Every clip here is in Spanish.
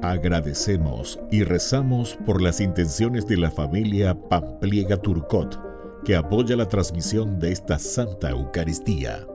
Agradecemos y rezamos por las intenciones de la familia Pampliega Turcot, que apoya la transmisión de esta Santa Eucaristía.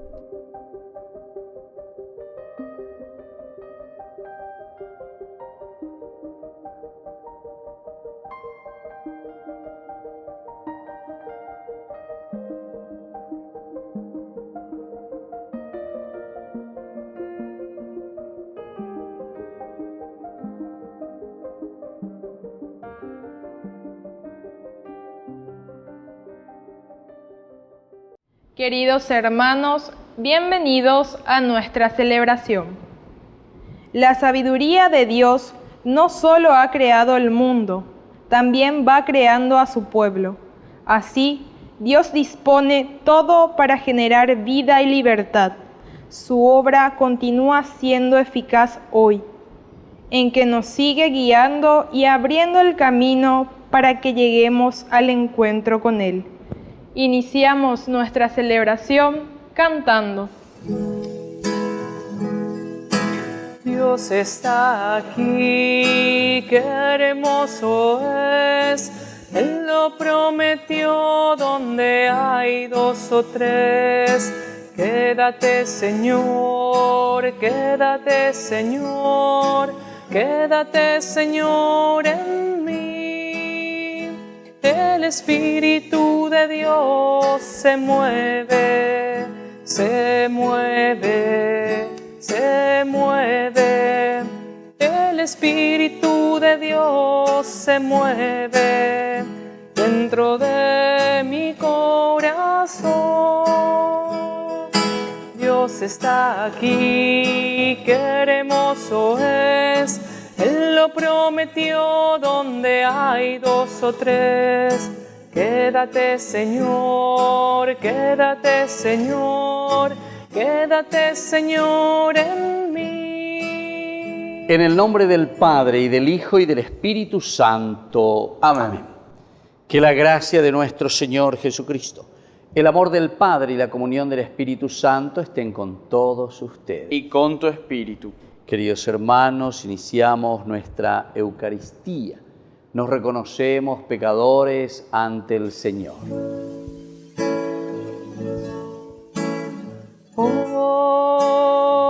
Queridos hermanos, bienvenidos a nuestra celebración. La sabiduría de Dios no solo ha creado el mundo, también va creando a su pueblo. Así, Dios dispone todo para generar vida y libertad. Su obra continúa siendo eficaz hoy, en que nos sigue guiando y abriendo el camino para que lleguemos al encuentro con Él. Iniciamos nuestra celebración cantando. Dios está aquí, qué hermoso es. Él lo prometió donde hay dos o tres. Quédate, Señor, quédate, Señor, quédate, Señor, en mí. El Espíritu de Dios se mueve, se mueve, se mueve. El Espíritu de Dios se mueve dentro de mi corazón. Dios está aquí, qué hermoso es. Él lo prometió donde hay dos o tres. Quédate, Señor, quédate, Señor, quédate, Señor, en mí. En el nombre del Padre, y del Hijo, y del Espíritu Santo. Amén. Que la gracia de nuestro Señor Jesucristo, el amor del Padre y la comunión del Espíritu Santo estén con todos ustedes. Y con tu espíritu. Queridos hermanos, iniciamos nuestra Eucaristía. Nos reconocemos pecadores ante el Señor.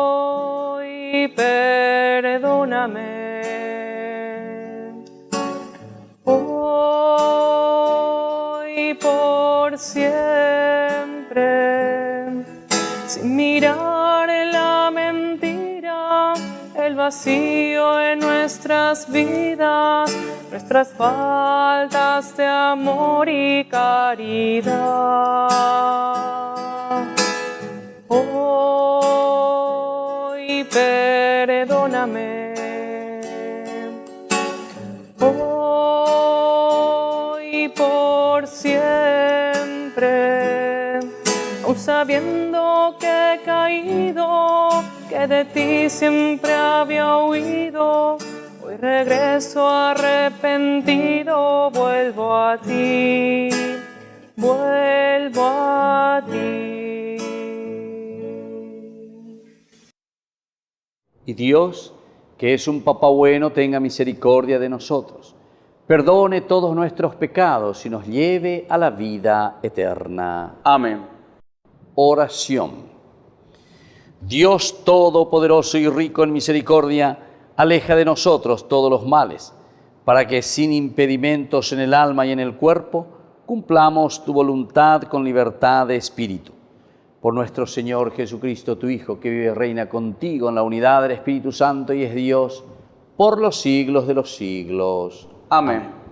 Hoy perdóname. Hoy por siempre. Sin mirar la mentira, el vacío en nuestras vidas, nuestras faltas de amor y caridad. Hoy perdóname. Hoy por siempre, aun sabiendo que he caído, que de ti siempre había huido, hoy regreso arrepentido, vuelvo a ti, vuelvo a ti. Y Dios, que es un Papá bueno, tenga misericordia de nosotros, perdone todos nuestros pecados y nos lleve a la vida eterna. Amén. Oración. Dios Todopoderoso y rico en misericordia, aleja de nosotros todos los males, para que sin impedimentos en el alma y en el cuerpo, cumplamos tu voluntad con libertad de espíritu. Por nuestro Señor Jesucristo, tu Hijo, que vive y reina contigo en la unidad del Espíritu Santo y es Dios, por los siglos de los siglos. Amén.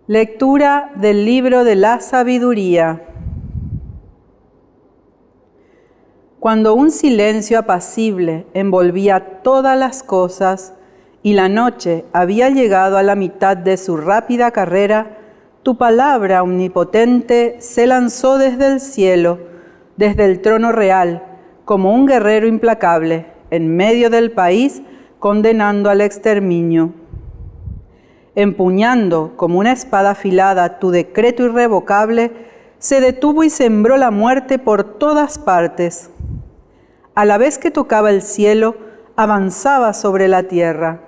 Lectura del libro de la sabiduría. Cuando un silencio apacible envolvía todas las cosas y la noche había llegado a la mitad de su rápida carrera, tu palabra omnipotente se lanzó desde el cielo, desde el trono real, como un guerrero implacable, en medio del país, condenando al exterminio. Empuñando como una espada afilada tu decreto irrevocable, se detuvo y sembró la muerte por todas partes. A la vez que tocaba el cielo, avanzaba sobre la tierra,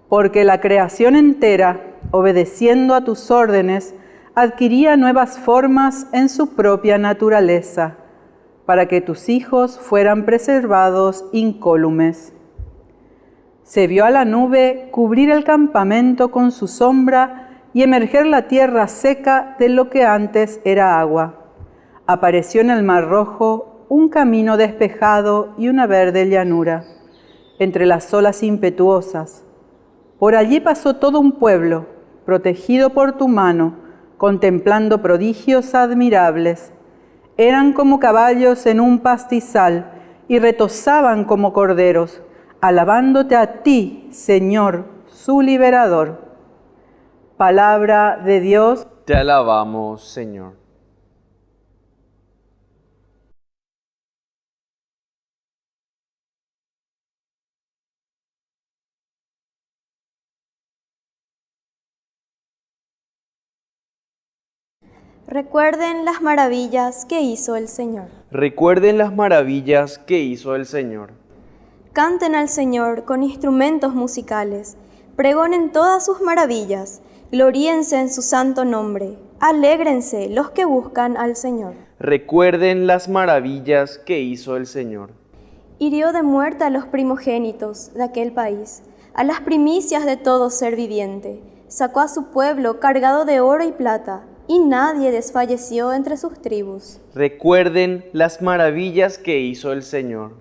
porque la creación entera, obedeciendo a tus órdenes, adquiría nuevas formas en su propia naturaleza, para que tus hijos fueran preservados incólumes. Se vio a la nube cubrir el campamento con su sombra y emerger la tierra seca de lo que antes era agua. Apareció en el Mar Rojo un camino despejado y una verde llanura, entre las olas impetuosas. Por allí pasó todo un pueblo, protegido por tu mano, contemplando prodigios admirables. Eran como caballos en un pastizal y retozaban como corderos, alabándote a ti, Señor, su liberador. Palabra de Dios. Te alabamos, Señor. Recuerden las maravillas que hizo el Señor. Recuerden las maravillas que hizo el Señor. Canten al Señor con instrumentos musicales. Pregonen todas sus maravillas. Gloríense en su santo nombre. Alégrense los que buscan al Señor. Recuerden las maravillas que hizo el Señor. Hirió de muerte a los primogénitos de aquel país, a las primicias de todo ser viviente. Sacó a su pueblo cargado de oro y plata, y nadie desfalleció entre sus tribus. Recuerden las maravillas que hizo el Señor.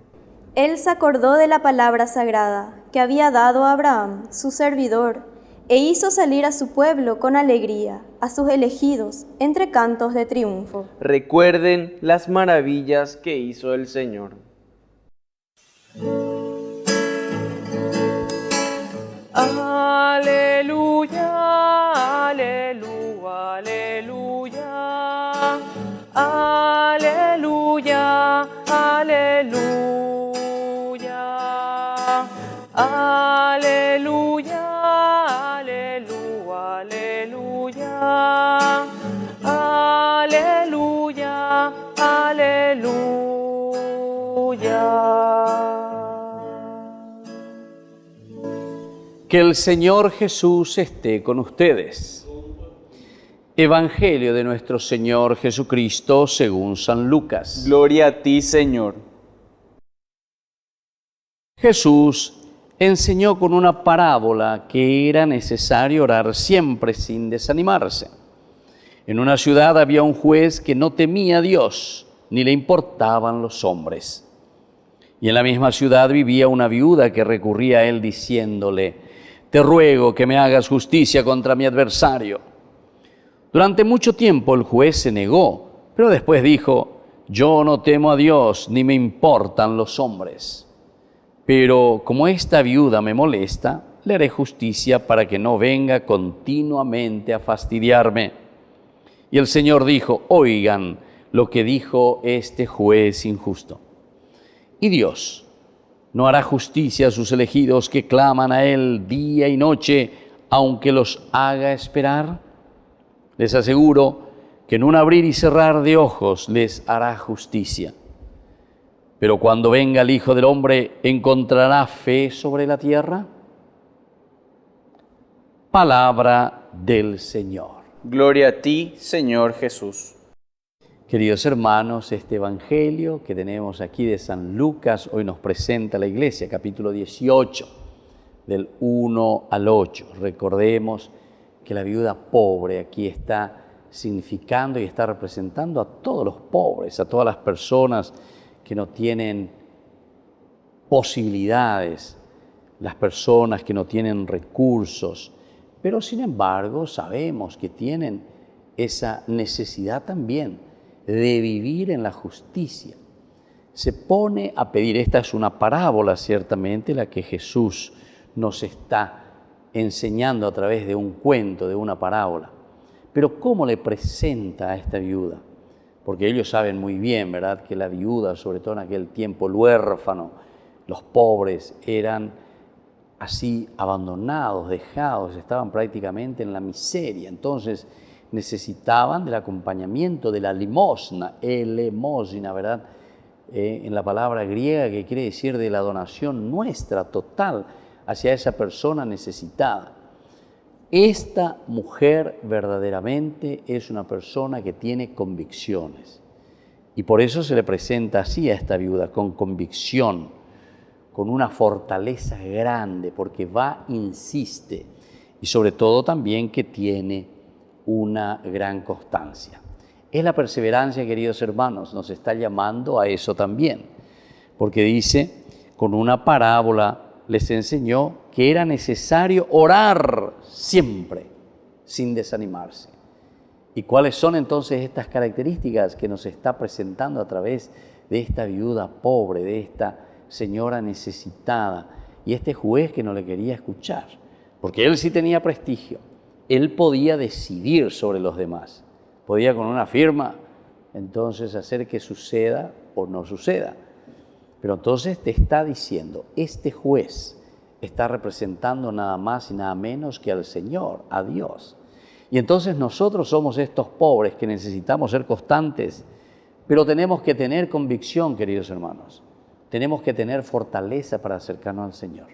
Él se acordó de la palabra sagrada que había dado a Abraham, su servidor, e hizo salir a su pueblo con alegría, a sus elegidos, entre cantos de triunfo. Recuerden las maravillas que hizo el Señor. Aleluya, aleluya, aleluya, aleluya, aleluya, aleluya, aleluya, aleluya, aleluya. Que el Señor Jesús esté con ustedes. Evangelio de nuestro Señor Jesucristo según San Lucas. Gloria a ti, Señor. Jesús enseñó con una parábola que era necesario orar siempre sin desanimarse. En una ciudad había un juez que no temía a Dios, ni le importaban los hombres. Y en la misma ciudad vivía una viuda que recurría a él diciéndole: te ruego que me hagas justicia contra mi adversario. Durante mucho tiempo el juez se negó, pero después dijo: yo no temo a Dios, ni me importan los hombres. Pero como esta viuda me molesta, le haré justicia para que no venga continuamente a fastidiarme. Y el Señor dijo: oigan lo que dijo este juez injusto. Y Dios no hará justicia a sus elegidos que claman a Él día y noche, aunque los haga esperar. Les aseguro que en un abrir y cerrar de ojos les hará justicia. Pero cuando venga el Hijo del Hombre, ¿encontrará fe sobre la tierra? Palabra del Señor. Gloria a ti, Señor Jesús. Queridos hermanos, este Evangelio que tenemos aquí de San Lucas hoy nos presenta la Iglesia, capítulo 18, del 1 al 8. Recordemos que la viuda pobre aquí está significando y está representando a todos los pobres, a todas las personas que no tienen posibilidades, las personas que no tienen recursos, pero sin embargo sabemos que tienen esa necesidad también de vivir en la justicia. Se pone a pedir, esta es una parábola ciertamente, la que Jesús nos está enseñando a través de un cuento, de una parábola. Pero ¿cómo le presenta a esta viuda? Porque ellos saben muy bien, ¿verdad?, que la viuda, sobre todo en aquel tiempo, el huérfano, los pobres, eran así abandonados, dejados, estaban prácticamente en la miseria. Entonces necesitaban del acompañamiento de la limosna, elemosina, ¿verdad?, en la palabra griega, que quiere decir de la donación nuestra total hacia esa persona necesitada. Esta mujer verdaderamente es una persona que tiene convicciones y por eso se le presenta así a esta viuda, con convicción, con una fortaleza grande, porque va, insiste, y sobre todo también que tiene una gran constancia. Es la perseverancia, queridos hermanos, nos está llamando a eso también, porque dice, con una parábola les enseñó que era necesario orar siempre, sin desanimarse. ¿Y cuáles son entonces estas características que nos está presentando a través de esta viuda pobre, de esta señora necesitada y este juez que no le quería escuchar? Porque él sí tenía prestigio, él podía decidir sobre los demás, podía con una firma entonces hacer que suceda o no suceda. Pero entonces te está diciendo, este juez está representando nada más y nada menos que al Señor, a Dios. Y entonces nosotros somos estos pobres que necesitamos ser constantes, pero tenemos que tener convicción, queridos hermanos. Tenemos que tener fortaleza para acercarnos al Señor.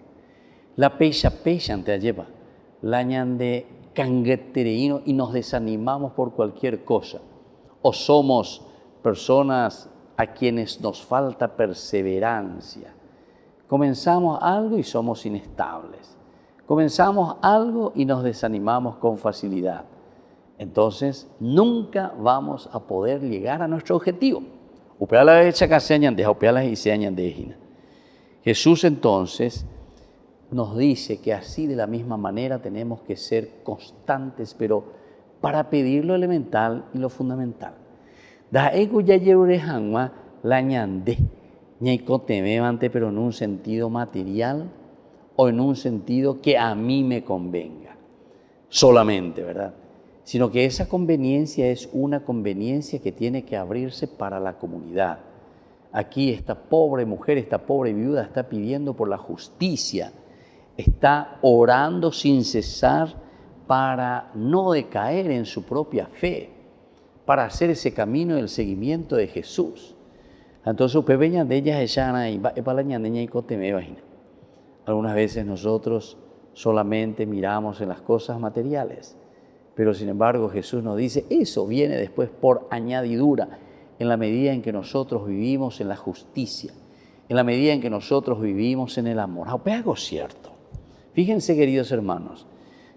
La pecha te lleva, la ñande canguetereíno, y nos desanimamos por cualquier cosa. O somos personas a quienes nos falta perseverancia. Comenzamos algo y somos inestables. Comenzamos algo y nos desanimamos con facilidad. Entonces, nunca vamos a poder llegar a nuestro objetivo. Jesús entonces nos dice que así de la misma manera tenemos que ser constantes, pero para pedir lo elemental y lo fundamental. La ñande, pero en un sentido material o en un sentido que a mí me convenga solamente, ¿verdad? Sino que esa conveniencia es una conveniencia que tiene que abrirse para la comunidad. Aquí esta pobre mujer, esta pobre viuda está pidiendo por la justicia, está orando sin cesar para no decaer en su propia fe, para hacer ese camino del seguimiento de Jesús. Entonces, algunas veces nosotros solamente miramos en las cosas materiales, pero sin embargo Jesús nos dice, eso viene después por añadidura, en la medida en que nosotros vivimos en la justicia, en la medida en que nosotros vivimos en el amor. Es algo cierto. Fíjense, queridos hermanos,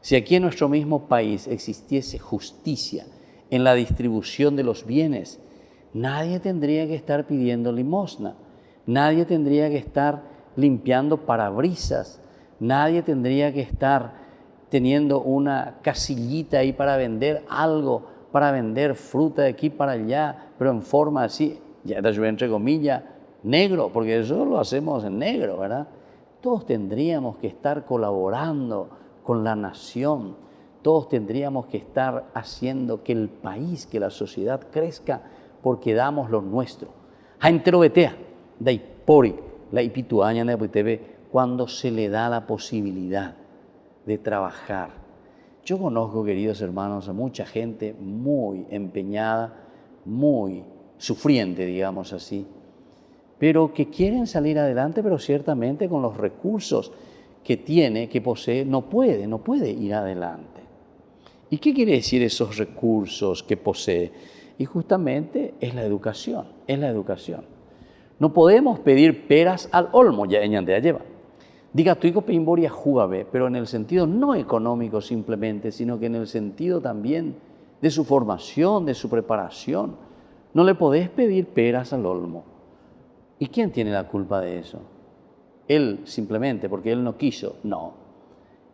si aquí en nuestro mismo país existiese justicia en la distribución de los bienes, nadie tendría que estar pidiendo limosna, nadie tendría que estar limpiando parabrisas, nadie tendría que estar teniendo una casillita ahí para vender algo, para vender fruta de aquí para allá, pero en forma así, ya entre comillas, negro, porque eso lo hacemos en negro, ¿verdad? Todos tendríamos que estar colaborando con la nación, todos tendríamos que estar haciendo que el país, que la sociedad crezca, porque damos lo nuestro. Hainterobetea, daipori, la ipituaña de cuando se le da la posibilidad de trabajar. Yo conozco, queridos hermanos, a mucha gente muy empeñada, muy sufriente, digamos así, pero que quieren salir adelante, pero ciertamente con los recursos que tiene, que posee, no puede ir adelante. ¿Y qué quiere decir esos recursos que posee? Y justamente es la educación, No podemos pedir peras al olmo, ya ñandea lleva. Diga, tuico pimboria jugabe, pero en el sentido no económico simplemente, sino que en el sentido también de su formación, de su preparación. No le podés pedir peras al olmo. ¿Y quién tiene la culpa de eso? Él simplemente, porque él no quiso. No.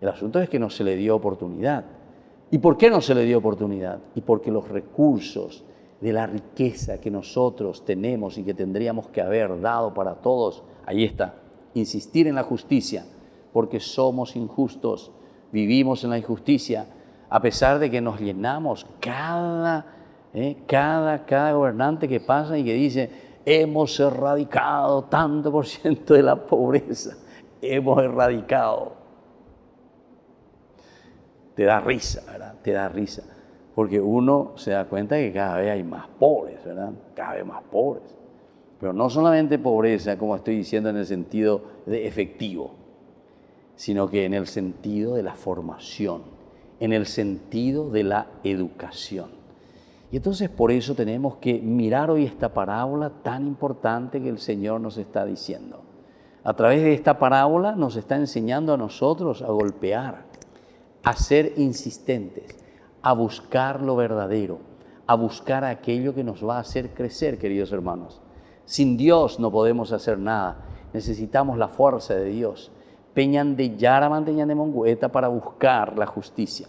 El asunto es que no se le dio oportunidad. ¿Y por qué no se le dio oportunidad? Y porque los recursos de la riqueza que nosotros tenemos y que tendríamos que haber dado para todos, ahí está. Insistir en la justicia, porque somos injustos, vivimos en la injusticia. A pesar de que nos llenamos cada gobernante que pasa y que dice, hemos erradicado tanto por ciento de la pobreza, hemos erradicado. Te da risa, ¿verdad? Te da risa, porque uno se da cuenta que cada vez hay más pobres, ¿verdad? Cada vez más pobres. Pero no solamente pobreza, como estoy diciendo en el sentido de efectivo, sino que en el sentido de la formación, en el sentido de la educación. Y entonces por eso tenemos que mirar hoy esta parábola tan importante que el Señor nos está diciendo. A través de esta parábola nos está enseñando a nosotros a golpear, a ser insistentes, a buscar lo verdadero, a buscar aquello que nos va a hacer crecer, queridos hermanos. Sin Dios no podemos hacer nada, necesitamos la fuerza de Dios. Peñan de Yaraman, Peñan de Mongueta para buscar la justicia.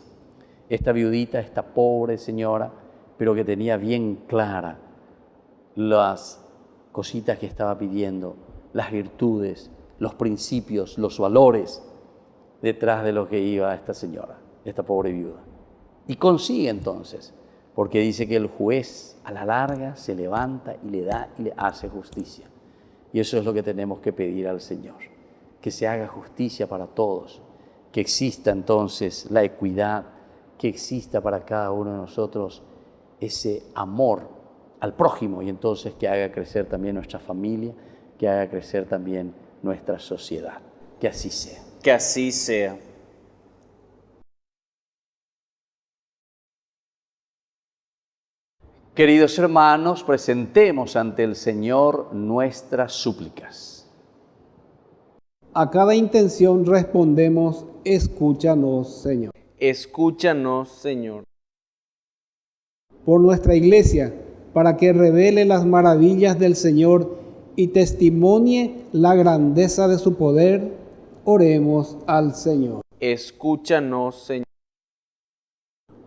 Esta viudita, esta pobre señora, pero que tenía bien clara las cositas que estaba pidiendo, las virtudes, los principios, los valores detrás de lo que iba esta señora, esta pobre viuda. Y consigue entonces, porque dice que el juez a la larga se levanta y le da y le hace justicia. Y eso es lo que tenemos que pedir al Señor, que se haga justicia para todos, que exista entonces la equidad, que exista para cada uno de nosotros ese amor al prójimo y entonces que haga crecer también nuestra familia, que haga crecer también nuestra sociedad. Que así sea. Que así sea. Queridos hermanos, presentemos ante el Señor nuestras súplicas. A cada intención respondemos, escúchanos, Señor. Escúchanos, Señor. Por nuestra Iglesia, para que revele las maravillas del Señor y testimonie la grandeza de su poder, oremos al Señor. Escúchanos, Señor.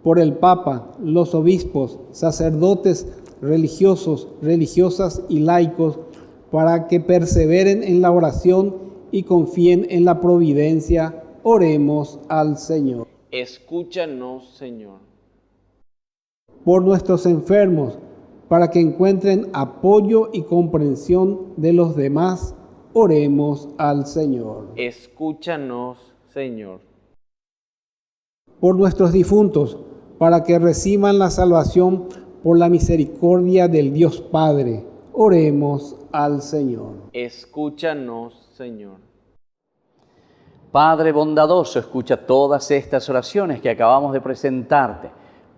Por el Papa, los obispos, sacerdotes, religiosos, religiosas y laicos, para que perseveren en la oración y confíen en la providencia, oremos al Señor. Escúchanos, Señor. Por nuestros enfermos, para que encuentren apoyo y comprensión de los demás, oremos al Señor. Escúchanos, Señor. Por nuestros difuntos, para que reciban la salvación por la misericordia del Dios Padre, oremos al Señor. Escúchanos, Señor. Padre bondadoso, escucha todas estas oraciones que acabamos de presentarte,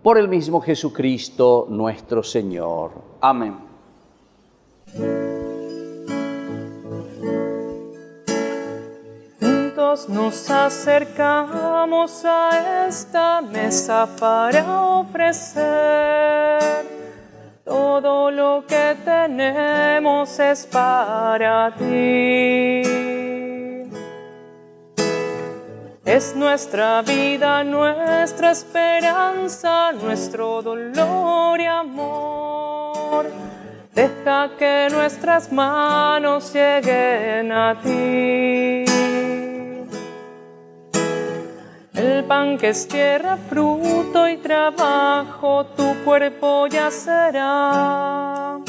por el mismo Jesucristo nuestro Señor. Amén. Juntos nos acercamos a esta mesa para ofrecer. Todo lo que tenemos es para ti. Es nuestra vida, nuestra esperanza, nuestro dolor y amor. Deja que nuestras manos lleguen a ti. El pan que es tierra, fruto y trabajo, tu cuerpo ya será.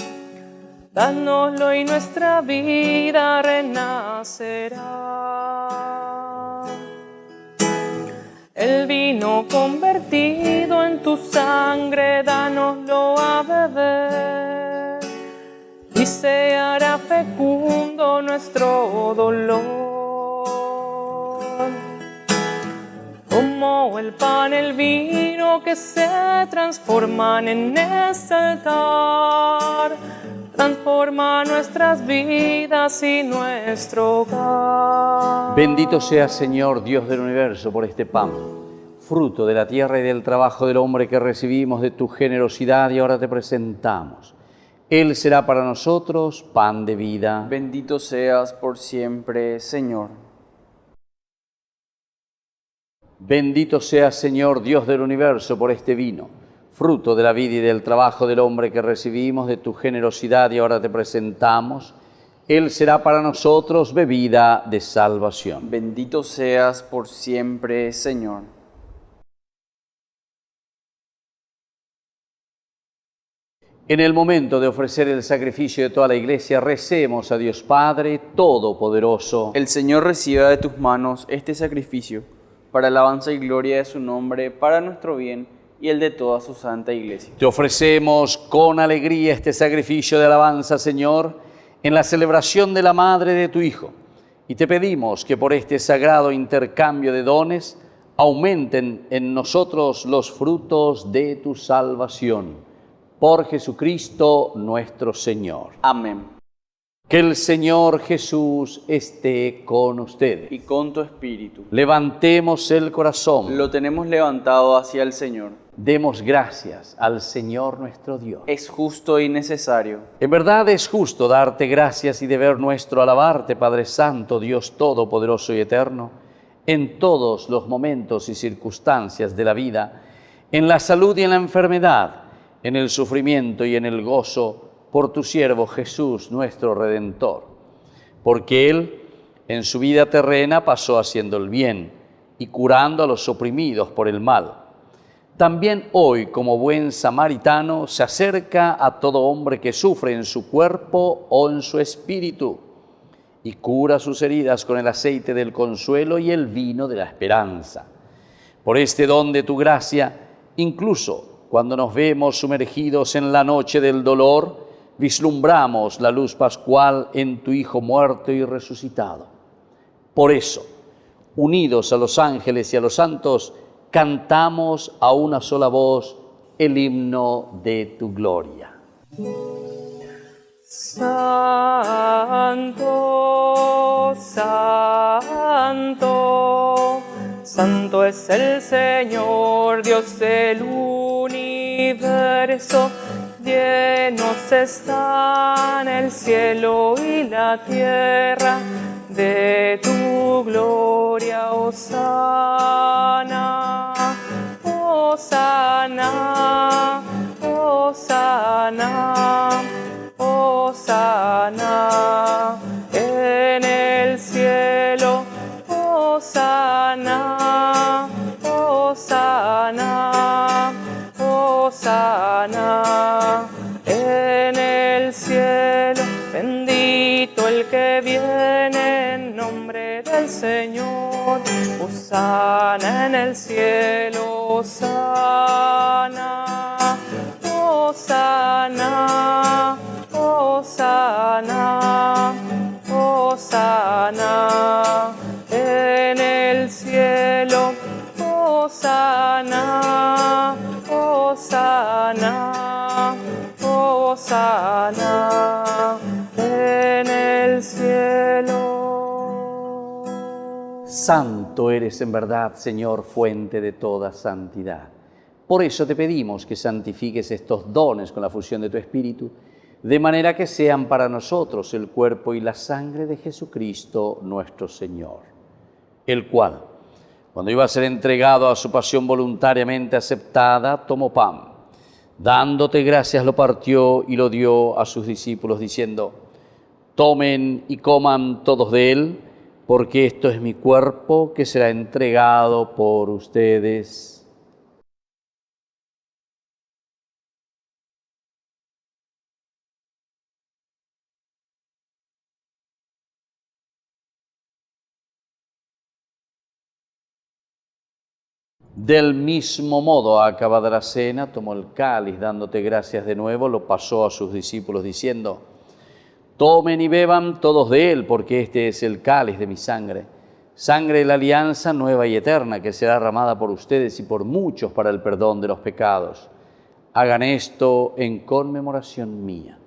Dánoslo y nuestra vida renacerá. El vino convertido en tu sangre, dánoslo a beber. Y se hará fecundo nuestro dolor. Como el pan, el vino que se transforman en este altar, transforma nuestras vidas y nuestro hogar. Bendito sea, Señor, Dios del universo, por este pan, fruto de la tierra y del trabajo del hombre que recibimos de tu generosidad y ahora te presentamos. Él será para nosotros pan de vida. Bendito seas por siempre, Señor. Bendito sea, Señor, Dios del universo, por este vino, fruto de la vida y del trabajo del hombre que recibimos de tu generosidad y ahora te presentamos. Él será para nosotros bebida de salvación. Bendito seas por siempre, Señor. En el momento de ofrecer el sacrificio de toda la Iglesia, recemos a Dios Padre Todopoderoso. El Señor reciba de tus manos este sacrificio, para alabanza y gloria de su nombre, para nuestro bien y el de toda su santa Iglesia. Te ofrecemos con alegría este sacrificio de alabanza, Señor, en la celebración de la Madre de tu Hijo. Y te pedimos que por este sagrado intercambio de dones aumenten en nosotros los frutos de tu salvación. Por Jesucristo nuestro Señor. Amén. Que el Señor Jesús esté con ustedes. Y con tu espíritu. Levantemos el corazón. Lo tenemos levantado hacia el Señor. Demos gracias al Señor nuestro Dios. Es justo y necesario. En verdad es justo darte gracias y deber nuestro alabarte, Padre Santo, Dios Todopoderoso y Eterno, en todos los momentos y circunstancias de la vida, en la salud y en la enfermedad, en el sufrimiento y en el gozo, por tu siervo Jesús, nuestro Redentor. Porque Él, en su vida terrena, pasó haciendo el bien y curando a los oprimidos por el mal. También hoy, como buen samaritano, se acerca a todo hombre que sufre en su cuerpo o en su espíritu y cura sus heridas con el aceite del consuelo y el vino de la esperanza. Por este don de tu gracia, incluso cuando nos vemos sumergidos en la noche del dolor, vislumbramos la luz pascual en tu Hijo muerto y resucitado. Por eso, unidos a los ángeles y a los santos, cantamos a una sola voz el himno de tu gloria. Santo, santo, santo es el Señor, Dios del universo. Llenos están el cielo y la tierra de tu gloria, hosana, hosana, hosana, hosana en el cielo, hosana, hosana, hosana en el cielo. Bendito el que viene en nombre del Señor, hosana en el cielo, hosana, hosana, hosana, hosana en el cielo, hosana, hosana, hosana en el cielo. Santo eres en verdad, Señor, fuente de toda santidad. Por eso te pedimos que santifiques estos dones con la fusión de tu Espíritu, de manera que sean para nosotros el cuerpo y la sangre de Jesucristo nuestro Señor, el cual, cuando iba a ser entregado a su pasión voluntariamente aceptada, tomó pan. Dándote gracias lo partió y lo dio a sus discípulos, diciendo: tomen y coman todos de él, porque esto es mi cuerpo que será entregado por ustedes. Del mismo modo, acabada la cena, tomó el cáliz, dándote gracias de nuevo, lo pasó a sus discípulos, diciendo: tomen y beban todos de él, porque este es el cáliz de mi sangre, sangre de la alianza nueva y eterna, que será derramada por ustedes y por muchos para el perdón de los pecados. Hagan esto en conmemoración mía.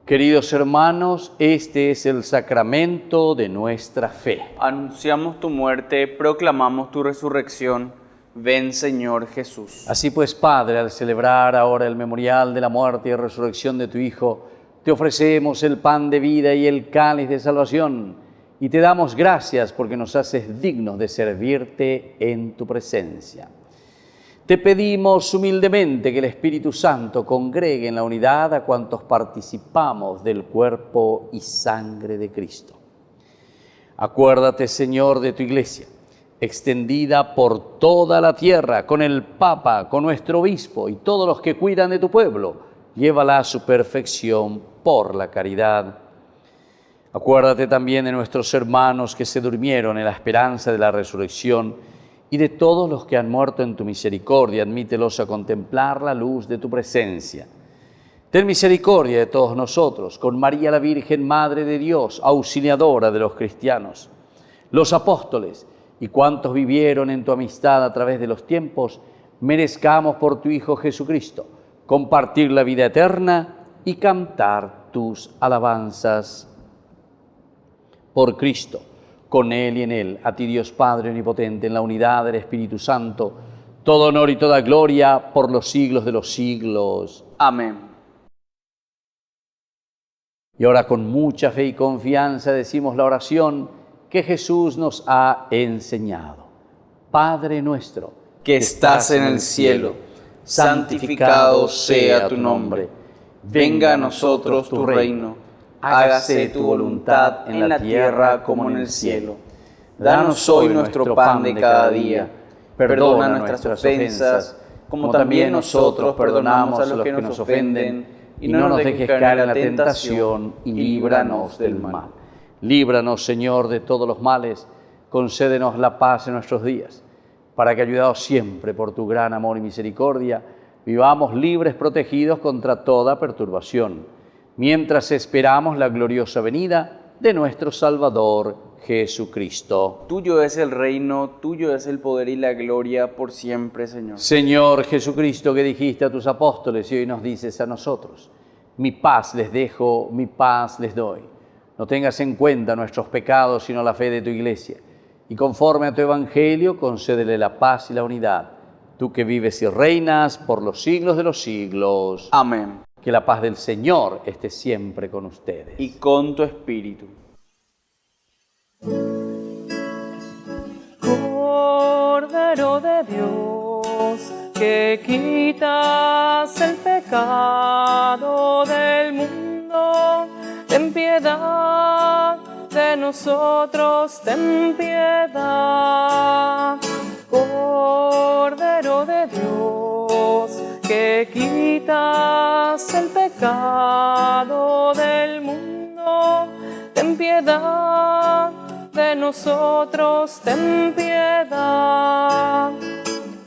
Queridos hermanos, este es el sacramento de nuestra fe. Anunciamos tu muerte, proclamamos tu resurrección. Ven, Señor Jesús. Así pues, Padre, al celebrar ahora el memorial de la muerte y resurrección de tu Hijo, te ofrecemos el pan de vida y el cáliz de salvación, y te damos gracias porque nos haces dignos de servirte en tu presencia. te pedimos humildemente que el Espíritu Santo congregue en la unidad a cuantos participamos del cuerpo y sangre de Cristo. Acuérdate, Señor, de tu Iglesia, extendida por toda la tierra, con el Papa, con nuestro obispo y todos los que cuidan de tu pueblo. Llévala a su perfección por la caridad. Acuérdate también de nuestros hermanos que se durmieron en la esperanza de la resurrección y de todos los que han muerto en tu misericordia. Admítelos a contemplar la luz de tu presencia. Ten misericordia de todos nosotros, con María la Virgen, Madre de Dios, auxiliadora de los cristianos, los apóstoles y cuantos vivieron en tu amistad a través de los tiempos, merezcamos por tu Hijo Jesucristo compartir la vida eterna y cantar tus alabanzas. Por Cristo, con Él y en Él, a ti Dios Padre Omnipotente, en la unidad del Espíritu Santo, todo honor y toda gloria por los siglos de los siglos. Amén. Y ahora con mucha fe y confianza decimos la oración que Jesús nos ha enseñado. Padre nuestro, que estás en el cielo, santificado sea tu nombre. Venga a nosotros tu reino. Hágase tu voluntad en la tierra como en el cielo. Danos hoy nuestro pan de cada día. Perdona nuestras ofensas, como también nosotros perdonamos a los que nos ofenden. Y no nos dejes caer en la tentación, y líbranos del mal. Líbranos, Señor, de todos los males. Concédenos la paz en nuestros días, para que, ayudados siempre por tu gran amor y misericordia, vivamos libres, protegidos contra toda perturbación, mientras esperamos la gloriosa venida de nuestro Salvador Jesucristo. Tuyo es el reino, tuyo es el poder y la gloria por siempre, Señor. Señor Jesucristo, que dijiste a tus apóstoles y hoy nos dices a nosotros: mi paz les dejo, mi paz les doy. No tengas en cuenta nuestros pecados, sino la fe de tu Iglesia. Y conforme a tu Evangelio, concédele la paz y la unidad. Tú que vives y reinas por los siglos de los siglos. Amén. Que la paz del Señor esté siempre con ustedes. Y con tu espíritu. Cordero de Dios, que quitas el pecado del mundo, ten piedad de nosotros, ten piedad. Cordero de Dios, que quitas el pecado del mundo, ten piedad de nosotros, ten piedad.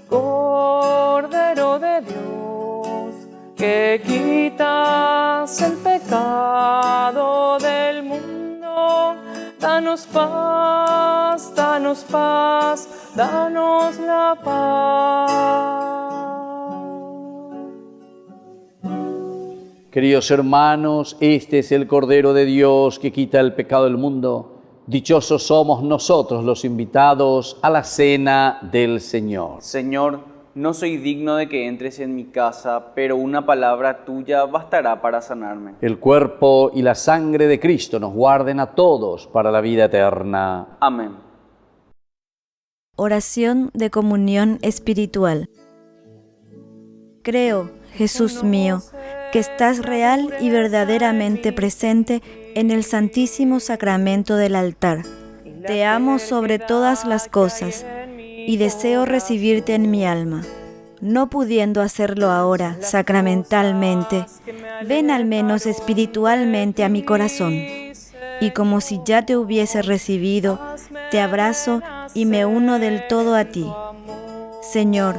Cordero de Dios, que quitas el pecado del mundo, danos paz, danos paz, danos la paz. Queridos hermanos, este es el Cordero de Dios que quita el pecado del mundo. Dichosos somos nosotros los invitados a la cena del Señor. Señor, no soy digno de que entres en mi casa, pero una palabra tuya bastará para sanarme. El cuerpo y la sangre de Cristo nos guarden a todos para la vida eterna. Amén. Oración de comunión espiritual. Creo, Jesús mío, que estás real y verdaderamente presente en el Santísimo Sacramento del altar. Te amo sobre todas las cosas y deseo recibirte en mi alma. No pudiendo hacerlo ahora sacramentalmente, ven al menos espiritualmente a mi corazón. Y como si ya te hubiese recibido, te abrazo y me uno del todo a ti. Señor,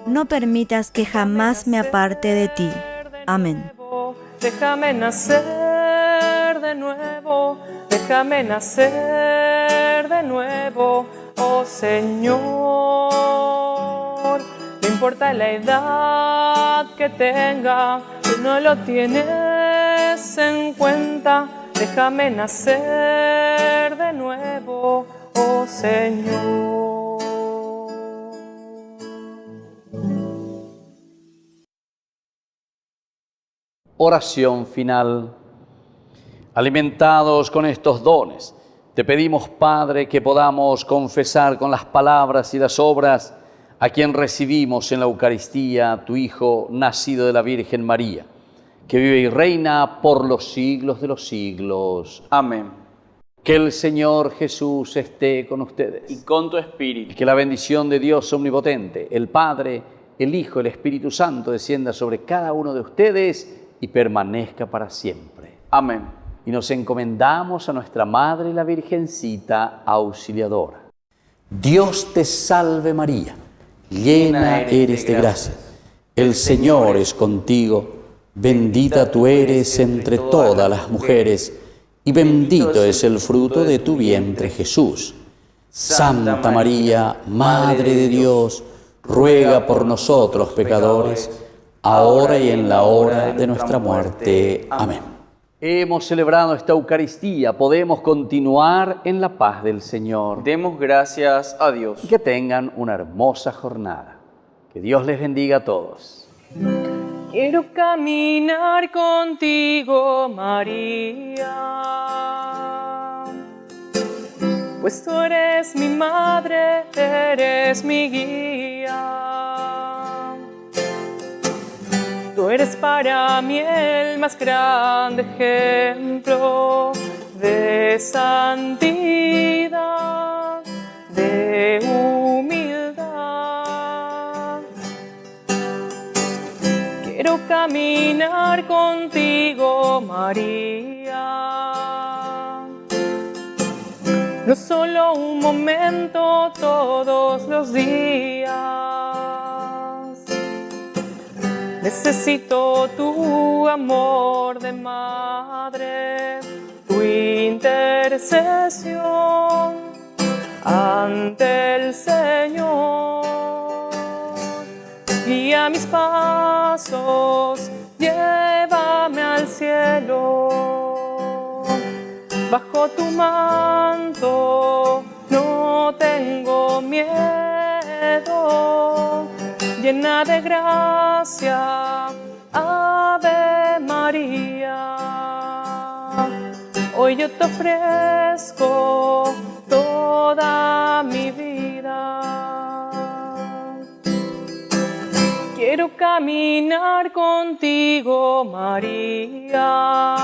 no permitas que jamás me aparte de ti. Amén. Déjame nacer de nuevo, déjame nacer de nuevo, oh Señor. No importa la edad que tenga, tú no lo tienes en cuenta. Déjame nacer de nuevo, oh Señor. Oración final. Alimentados con estos dones, te pedimos, Padre, que podamos confesar con las palabras y las obras a quien recibimos en la Eucaristía, tu Hijo, nacido de la Virgen María, que vive y reina por los siglos de los siglos. Amén. Que el Señor Jesús esté con ustedes. Y con tu espíritu. Y que la bendición de Dios omnipotente, el Padre, el Hijo, el Espíritu Santo, descienda sobre cada uno de ustedes y permanezca para siempre. Amén. Y nos encomendamos a nuestra Madre, la Virgencita Auxiliadora. Dios te salve María, llena eres de gracia. El Señor es contigo, bendita tú eres entre todas las mujeres, y bendito es el fruto de tu vientre Jesús. Santa María, Madre de Dios, ruega por nosotros pecadores, ahora y en la hora de nuestra muerte. Amén. Hemos celebrado esta Eucaristía, podemos continuar en la paz del Señor. Demos gracias a Dios. Y que tengan una hermosa jornada. Que Dios les bendiga a todos. Quiero caminar contigo, María, pues tú eres mi madre, eres mi guía. Tú eres para mí el más grande ejemplo de santidad, de humildad. Quiero caminar contigo, María, no solo un momento, todos los días. Necesito tu amor de madre, tu intercesión ante el Señor. Guía mis pasos, llévame al cielo. Bajo tu manto no tengo miedo. Llena de gracia, Ave María. Hoy yo te ofrezco toda mi vida. Quiero caminar contigo, María,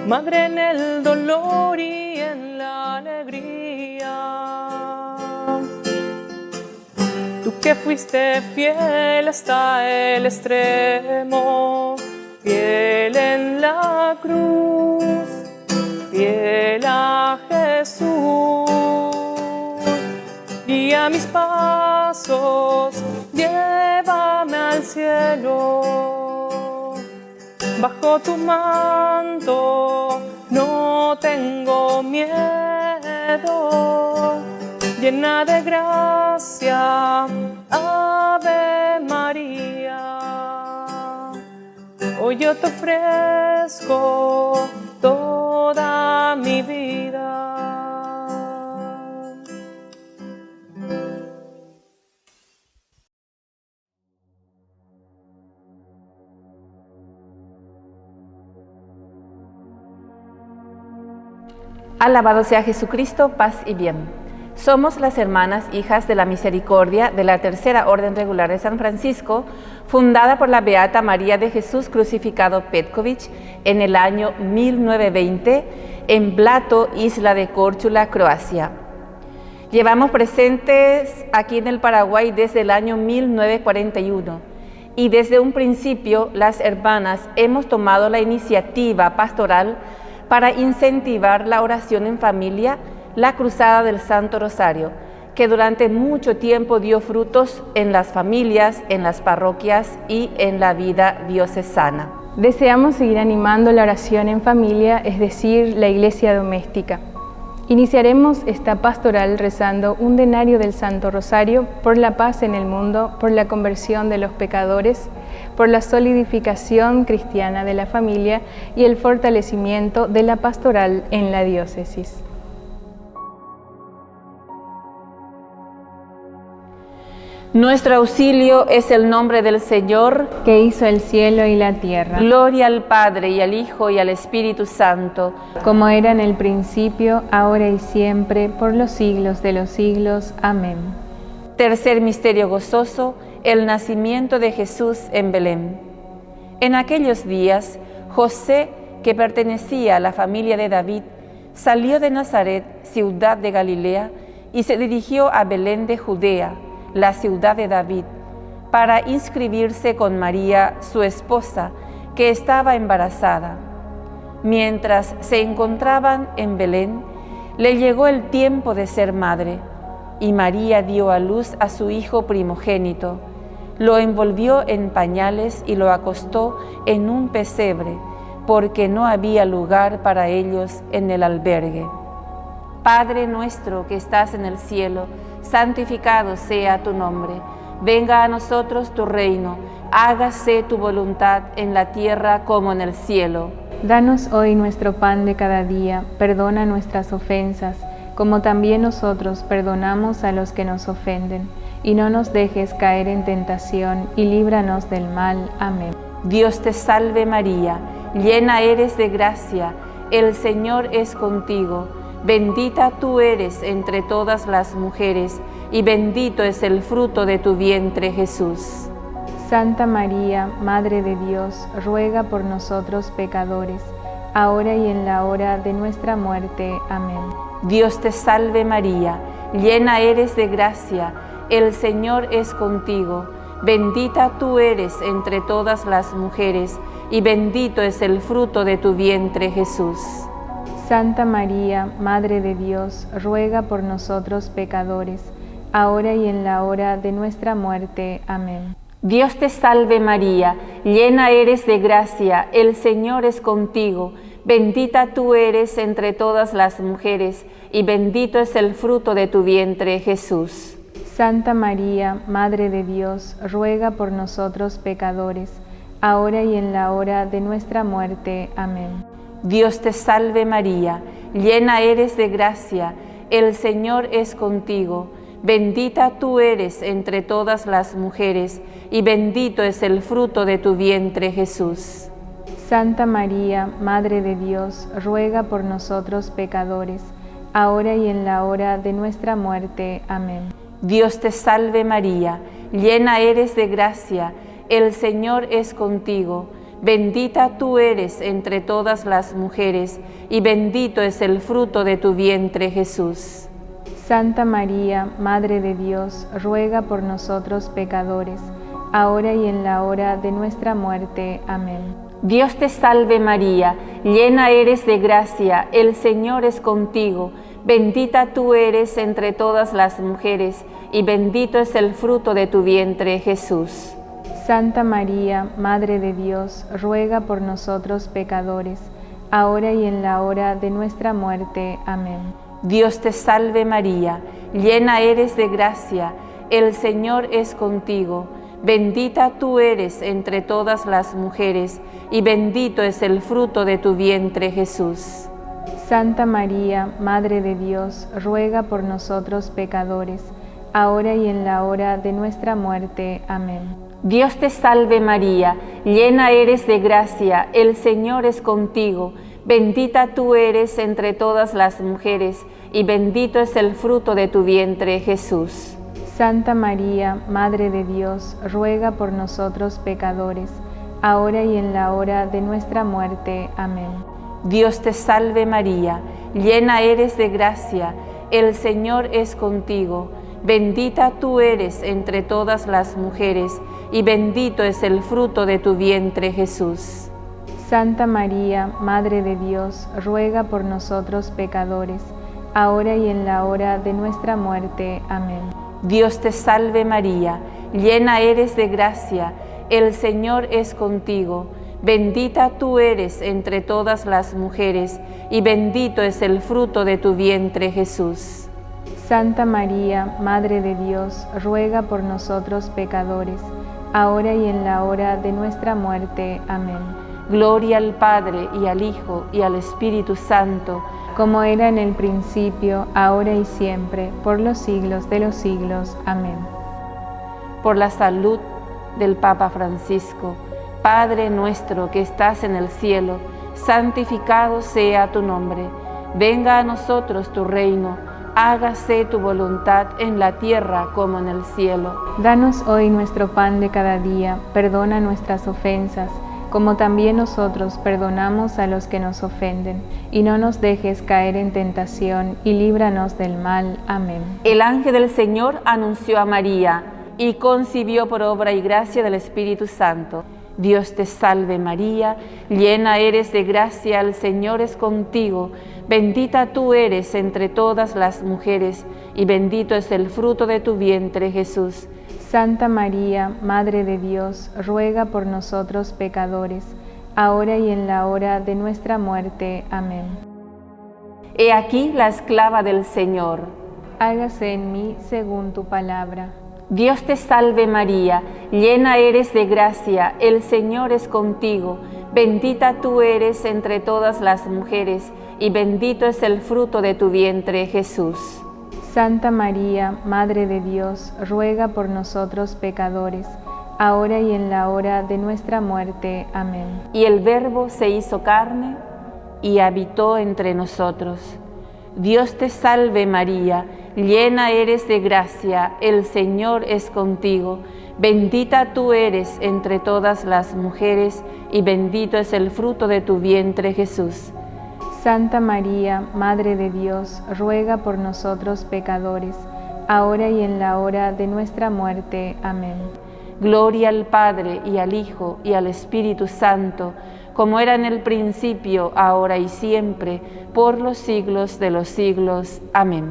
Madre en el dolor y en la alegría. Tú que fuiste fiel hasta el extremo, fiel en la cruz, fiel a Jesús. Guía mis pasos, llévame al cielo. Bajo tu manto no tengo miedo. Llena de gracia, Ave María. Hoy yo te ofrezco toda mi vida. Alabado sea Jesucristo, paz y bien. Somos las hermanas hijas de la misericordia de la Tercera Orden Regular de San Francisco, fundada por la Beata María de Jesús Crucificado Petković en el año 1920 en Blato, isla de Córčula, Croacia. Llevamos presentes aquí en el Paraguay desde el año 1941 y desde un principio las hermanas hemos tomado la iniciativa pastoral para incentivar la oración en familia, la Cruzada del Santo Rosario, que durante mucho tiempo dio frutos en las familias, en las parroquias y en la vida diocesana. Deseamos seguir animando la oración en familia, es decir, la iglesia doméstica. Iniciaremos esta pastoral rezando un denario del Santo Rosario por la paz en el mundo, por la conversión de los pecadores, por la solidificación cristiana de la familia y el fortalecimiento de la pastoral en la diócesis. Nuestro auxilio es el nombre del Señor, que hizo el cielo y la tierra. Gloria al Padre, y al Hijo, y al Espíritu Santo, como era en el principio, ahora y siempre, por los siglos de los siglos. Amén. Tercer misterio gozoso, el nacimiento de Jesús en Belén. En aquellos días, José, que pertenecía a la familia de David, salió de Nazaret, ciudad de Galilea, y se dirigió a Belén de Judea, la ciudad de David, para inscribirse con María, su esposa, que estaba embarazada. Mientras se encontraban en Belén, le llegó el tiempo de ser madre, y María dio a luz a su hijo primogénito. Lo envolvió en pañales y lo acostó en un pesebre, porque no había lugar para ellos en el albergue. Padre nuestro que estás en el cielo, santificado sea tu nombre. Venga a nosotros tu reino. Hágase tu voluntad en la tierra como en el cielo. Danos hoy nuestro pan de cada día. Perdona nuestras ofensas, como también nosotros perdonamos a los que nos ofenden. Y no nos dejes caer en tentación, y líbranos del mal. Amén. Dios te salve María, llena eres de gracia, el Señor es contigo. Bendita tú eres entre todas las mujeres, y bendito es el fruto de tu vientre, Jesús. Santa María, Madre de Dios, ruega por nosotros pecadores, ahora y en la hora de nuestra muerte. Amén. Dios te salve María, llena eres de gracia, el Señor es contigo. Bendita tú eres entre todas las mujeres, y bendito es el fruto de tu vientre, Jesús. Santa María, Madre de Dios, ruega por nosotros pecadores, ahora y en la hora de nuestra muerte. Amén. Dios te salve María, llena eres de gracia, el Señor es contigo. Bendita tú eres entre todas las mujeres, y bendito es el fruto de tu vientre, Jesús. Santa María, Madre de Dios, ruega por nosotros pecadores, ahora y en la hora de nuestra muerte. Amén. Dios te salve María, llena eres de gracia, el Señor es contigo. Bendita tú eres entre todas las mujeres, y bendito es el fruto de tu vientre, Jesús. Santa María, Madre de Dios, ruega por nosotros pecadores, ahora y en la hora de nuestra muerte. Amén. Dios te salve María, llena eres de gracia, el Señor es contigo. Bendita tú eres entre todas las mujeres, y bendito es el fruto de tu vientre, Jesús. Santa María, Madre de Dios, ruega por nosotros pecadores, ahora y en la hora de nuestra muerte. Amén. Dios te salve María, llena eres de gracia, el Señor es contigo. Bendita tú eres entre todas las mujeres, y bendito es el fruto de tu vientre, Jesús. Santa María, Madre de Dios, ruega por nosotros pecadores, ahora y en la hora de nuestra muerte. Amén. Dios te salve María, llena eres de gracia, el Señor es contigo. Bendita tú eres entre todas las mujeres, y bendito es el fruto de tu vientre, Jesús. Santa María, Madre de Dios, ruega por nosotros pecadores, ahora y en la hora de nuestra muerte. Amén. Dios te salve María, llena eres de gracia, el Señor es contigo. Bendita tú eres entre todas las mujeres, y bendito es el fruto de tu vientre, Jesús. Santa María, Madre de Dios, ruega por nosotros pecadores, ahora y en la hora de nuestra muerte. Amén. Dios te salve María, llena eres de gracia, el Señor es contigo. Bendita tú eres entre todas las mujeres, y bendito es el fruto de tu vientre, Jesús. Santa María, Madre de Dios, ruega por nosotros pecadores, ahora y en la hora de nuestra muerte. Amén. Dios te salve María, llena eres de gracia, el Señor es contigo. Bendita tú eres entre todas las mujeres, y bendito es el fruto de tu vientre, Jesús. Santa María, Madre de Dios, ruega por nosotros pecadores, ahora y en la hora de nuestra muerte. Amén. Gloria al Padre, y al Hijo, y al Espíritu Santo, como era en el principio, ahora y siempre, por los siglos de los siglos. Amén. por la salud del Papa Francisco. Padre nuestro que estás en el cielo, santificado sea tu nombre. Venga a nosotros tu reino, hágase tu voluntad en la tierra como en el cielo. Danos hoy nuestro pan de cada día, perdona nuestras ofensas, como también nosotros perdonamos a los que nos ofenden, y no nos dejes caer en tentación, y líbranos del mal. Amén. El ángel del Señor anunció a María, y concibió por obra y gracia del Espíritu Santo. Dios te salve María, llena eres de gracia, el Señor es contigo, bendita tú eres entre todas las mujeres, y bendito es el fruto de tu vientre, Jesús. Santa María, Madre de Dios, ruega por nosotros pecadores, ahora y en la hora de nuestra muerte. Amén. He aquí la esclava del Señor. Hágase en mí según tu palabra. Dios te salve María, llena eres de gracia, el Señor es contigo, bendita tú eres entre todas las mujeres, y bendito es el fruto de tu vientre, Jesús. Santa María, Madre de Dios, ruega por nosotros pecadores, ahora y en la hora de nuestra muerte. Amén. Y el Verbo se hizo carne y habitó entre nosotros. Dios te salve María, llena eres de gracia, el Señor es contigo, bendita tú eres entre todas las mujeres, y bendito es el fruto de tu vientre, Jesús. Santa María, Madre de Dios, ruega por nosotros pecadores, ahora y en la hora de nuestra muerte. Amén. Gloria al Padre, y al Hijo, y al Espíritu Santo, como era en el principio, ahora y siempre, por los siglos de los siglos. Amén.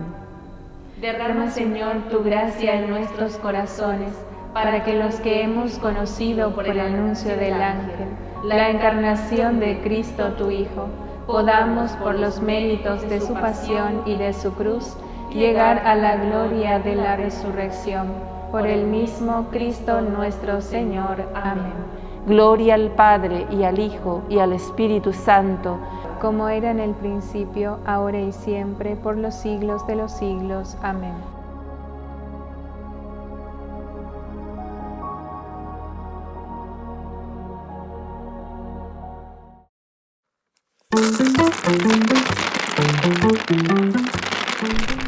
Derrama, Señor, tu gracia en nuestros corazones, para que los que hemos conocido por el anuncio del ángel, la encarnación de Cristo tu Hijo, podamos, por los méritos de su pasión y de su cruz, llegar a la gloria de la resurrección. Por el mismo Cristo nuestro Señor. Amén. Gloria al Padre, y al Hijo, y al Espíritu Santo, como era en el principio, ahora y siempre, por los siglos de los siglos. Amén.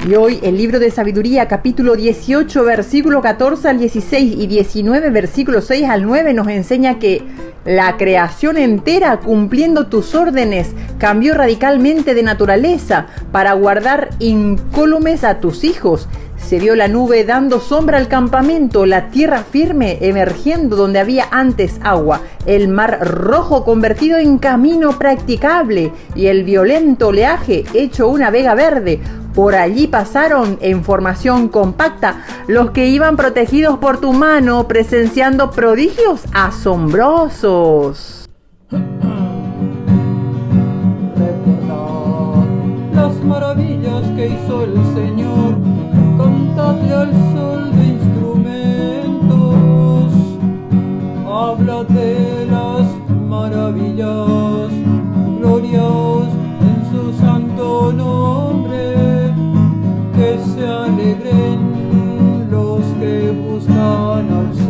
Y hoy el libro de Sabiduría, capítulo 18, versículo 14 al 16 y 19, versículo 6 al 9, nos enseña que la creación entera, cumpliendo tus órdenes, cambió radicalmente de naturaleza para guardar incólumes a tus hijos. Se vio la nube dando sombra al campamento, la tierra firme emergiendo donde había antes agua, el mar rojo convertido en camino practicable y el violento oleaje hecho una vega verde. Por allí pasaron en formación compacta los que iban protegidos por tu mano, presenciando prodigios asombrosos. Recordad las maravillas que hizo el Señor, contadle al sol de instrumentos, habla de las maravillas, glorias en su santo nombre, que se alegren los que buscan al Señor.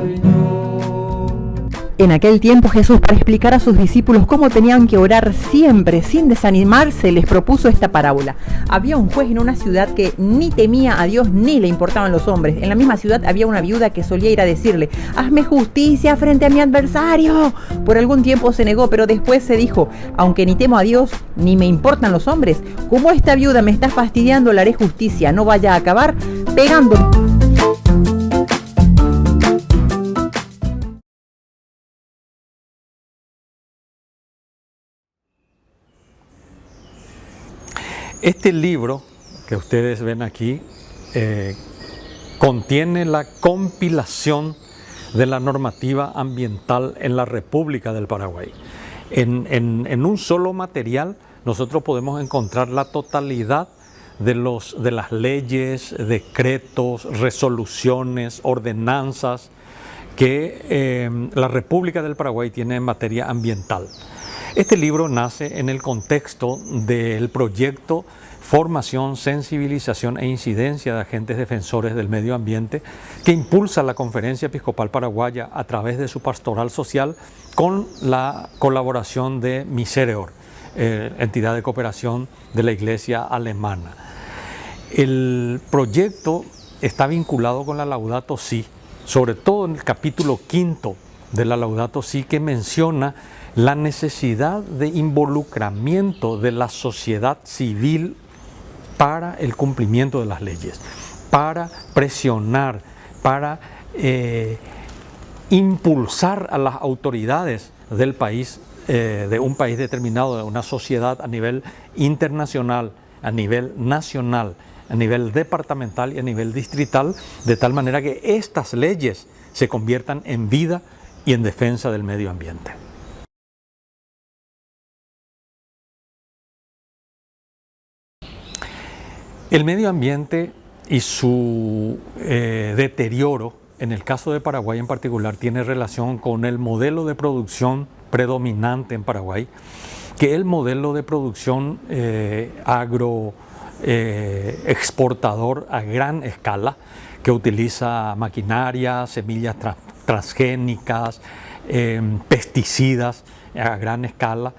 En aquel tiempo Jesús, para explicar a sus discípulos cómo tenían que orar siempre sin desanimarse, les propuso esta parábola. Había un juez en una ciudad que ni temía a Dios ni le importaban los hombres. En la misma ciudad había una viuda que solía ir a decirle: hazme justicia frente a mi adversario. Por algún tiempo se negó, pero después se dijo: aunque ni temo a Dios ni me importan los hombres, como esta viuda me está fastidiando, le haré justicia, no vaya a acabar pegando. Este libro que ustedes ven aquí contiene la compilación de la normativa ambiental en la República del Paraguay. En un solo material nosotros podemos encontrar la totalidad de las leyes, decretos, resoluciones, ordenanzas que la República del Paraguay tiene en materia ambiental. Este libro nace en el contexto del proyecto Formación, Sensibilización e Incidencia de Agentes Defensores del Medio Ambiente, que impulsa la Conferencia Episcopal Paraguaya a través de su pastoral social con la colaboración de Misereor, entidad de cooperación de la Iglesia alemana. El proyecto está vinculado con la Laudato Si, sobre todo en el capítulo 5 de la Laudato Si, que menciona la necesidad de involucramiento de la sociedad civil para el cumplimiento de las leyes, para presionar, para impulsar a las autoridades del país, de un país determinado, de una sociedad a nivel internacional, a nivel nacional, a nivel departamental y a nivel distrital, de tal manera que estas leyes se conviertan en vida y en defensa del medio ambiente. El medio ambiente y su deterioro, en el caso de Paraguay en particular, tiene relación con el modelo de producción predominante en Paraguay, que es el modelo de producción exportador a gran escala, que utiliza maquinaria, semillas transgénicas, pesticidas a gran escala,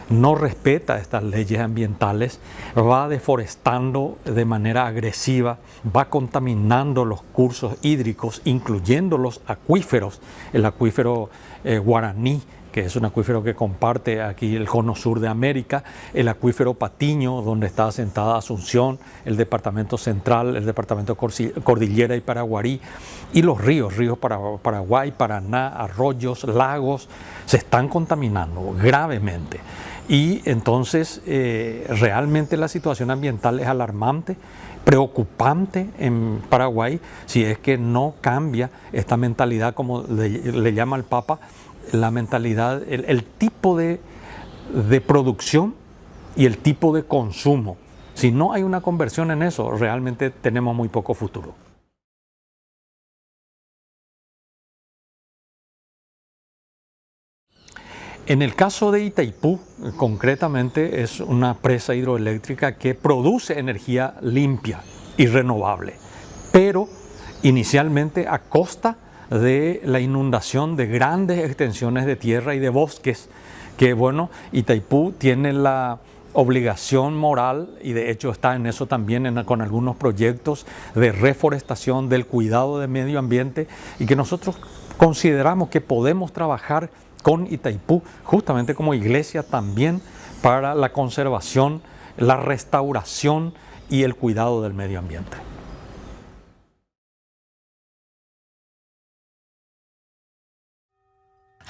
no respeta estas leyes ambientales, va deforestando de manera agresiva, va contaminando los cursos hídricos, incluyendo los acuíferos, el acuífero Guaraní, que es un acuífero que comparte aquí el cono sur de América, el acuífero Patiño, donde está asentada Asunción, el departamento central, el departamento Cordillera y Paraguarí, y los ríos Paraguay, Paraná, arroyos, lagos, se están contaminando gravemente. Y entonces realmente la situación ambiental es alarmante, preocupante en Paraguay, si es que no cambia esta mentalidad, como le llama el Papa, la mentalidad, el tipo de producción y el tipo de consumo. Si no hay una conversión en eso, realmente tenemos muy poco futuro. En el caso de Itaipú, concretamente, es una presa hidroeléctrica que produce energía limpia y renovable, pero inicialmente a costa de la inundación de grandes extensiones de tierra y de bosques, que bueno, Itaipú tiene la obligación moral, y de hecho está en eso también con algunos proyectos de reforestación, del cuidado del medio ambiente, y que nosotros consideramos que podemos trabajar con Itaipú, justamente como iglesia también, para la conservación, la restauración y el cuidado del medio ambiente.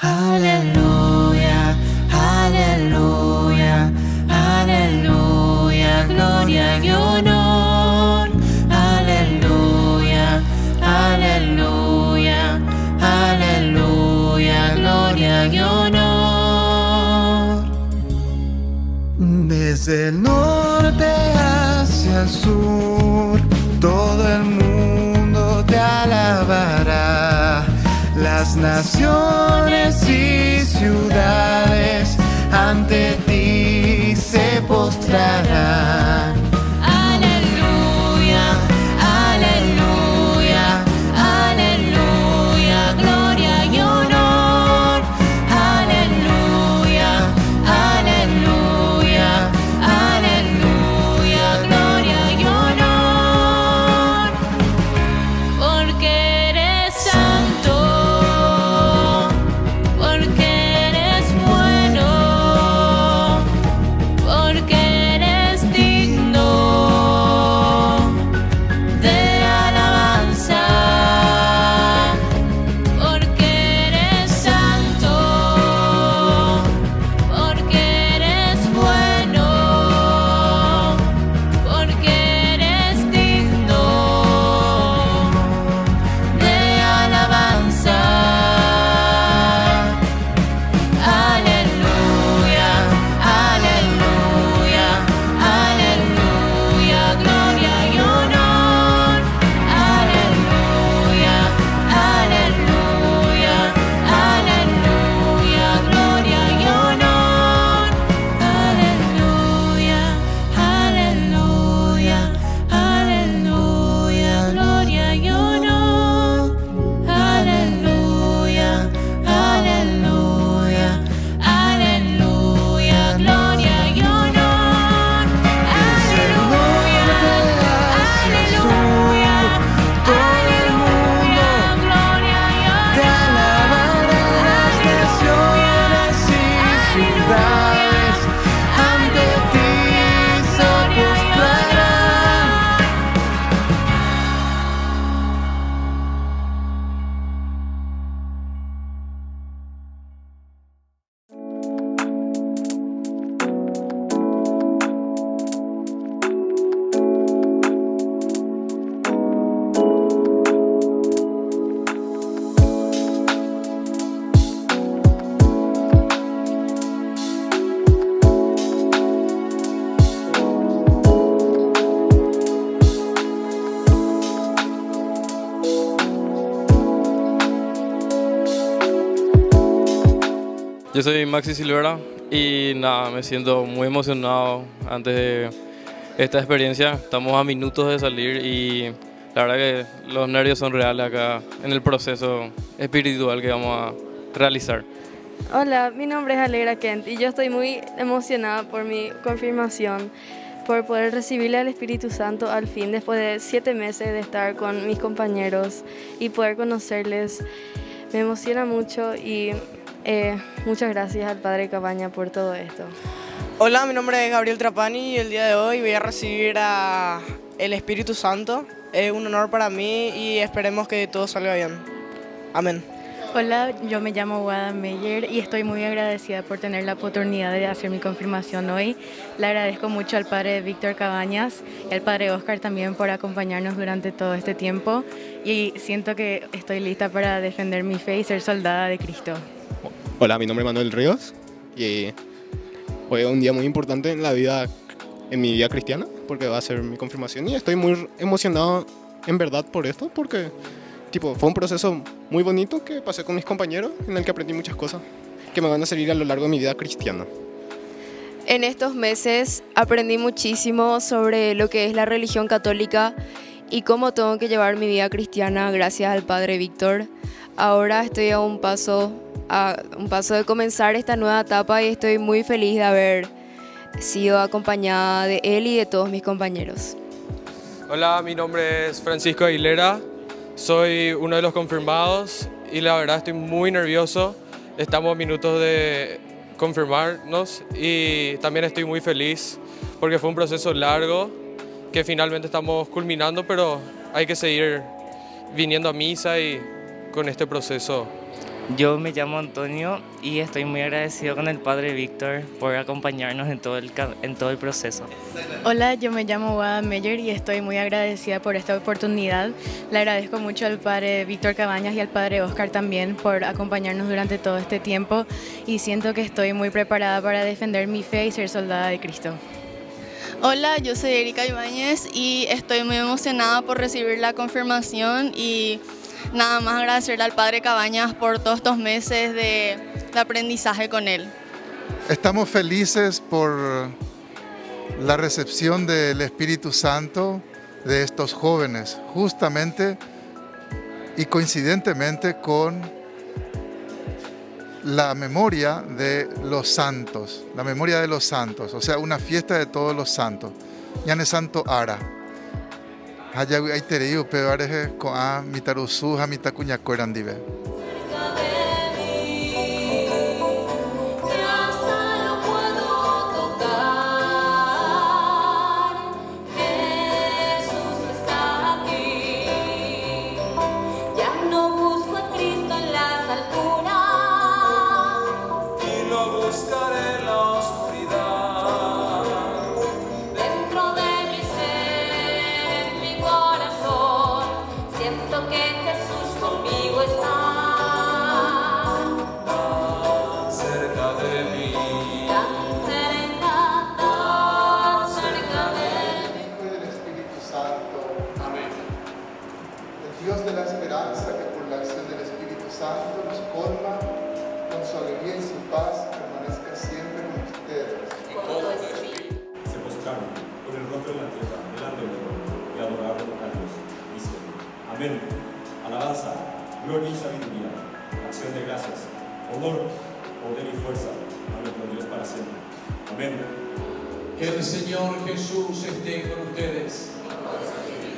Aleluya, aleluya, aleluya, gloria y honor. Aleluya, aleluya, aleluya, gloria y honor. Desde el norte hacia el sur, todo el mundo te alabará. Las naciones y ciudades ante ti se postrarán. Aleluya, aleluya, aleluya, gloria y honor. Aleluya, aleluya, aleluya, gloria y honor. Porque eres santo. Digno Yo soy Maxi Silvera y nada, me siento muy emocionado antes de esta experiencia. Estamos a minutos de salir y la verdad que los nervios son reales acá en el proceso espiritual que vamos a realizar. Hola, mi nombre es Alegra Kent y yo estoy muy emocionada por mi confirmación, por poder recibirle al Espíritu Santo al fin, después de 7 meses de estar con mis compañeros y poder conocerles. Me emociona mucho y muchas gracias al Padre Cabaña por todo esto. Hola, mi nombre es Gabriel Trapani y el día de hoy voy a recibir el Espíritu Santo. Es un honor para mí y esperemos que todo salga bien. Amén. Hola, yo me llamo Wada Meyer y estoy muy agradecida por tener la oportunidad de hacer mi confirmación hoy. Le agradezco mucho al Padre Víctor Cabañas y al Padre Oscar también por acompañarnos durante todo este tiempo y siento que estoy lista para defender mi fe y ser soldada de Cristo. Hola, mi nombre es Manuel Ríos y hoy es un día muy importante en mi vida cristiana porque va a ser mi confirmación y estoy muy emocionado en verdad por esto porque fue un proceso muy bonito que pasé con mis compañeros en el que aprendí muchas cosas que me van a servir a lo largo de mi vida cristiana. En estos meses aprendí muchísimo sobre lo que es la religión católica y cómo tengo que llevar mi vida cristiana gracias al Padre Víctor. Ahora estoy a un paso de comenzar esta nueva etapa y estoy muy feliz de haber sido acompañada de él y de todos mis compañeros. Hola, mi nombre es Francisco Aguilera, soy uno de los confirmados y la verdad estoy muy nervioso. Estamos a minutos de confirmarnos y también estoy muy feliz porque fue un proceso largo que finalmente estamos culminando, pero hay que seguir viniendo a misa y con este proceso. Yo me llamo Antonio y estoy muy agradecido con el Padre Víctor por acompañarnos en todo el proceso. Hola, yo me llamo Wada Meyer y estoy muy agradecida por esta oportunidad. Le agradezco mucho al Padre Víctor Cabañas y al Padre Oscar también por acompañarnos durante todo este tiempo y siento que estoy muy preparada para defender mi fe y ser soldada de Cristo. Hola, yo soy Erika Ibáñez y estoy muy emocionada por recibir la confirmación y nada más agradecerle al Padre Cabañas por todos estos meses de aprendizaje con él. Estamos felices por la recepción del Espíritu Santo de estos jóvenes, justamente y coincidentemente con la memoria de los santos, o sea, una fiesta de todos los santos. Yane Santo Ara. Haya hay tereido pevareje con a mitarusu a mitacuña coerandive. Dios de la esperanza, que por la acción del Espíritu Santo nos colma con su alegría y su paz, permanezca siempre con ustedes. Se postraron con el rostro en la tierra delante de Dios y adoraron a Dios, diciendo: Amén. Alabanza, gloria y sabiduría, acción de gracias, honor, poder y fuerza a nuestro Dios para siempre. Amén. Que el Señor Jesús esté con ustedes.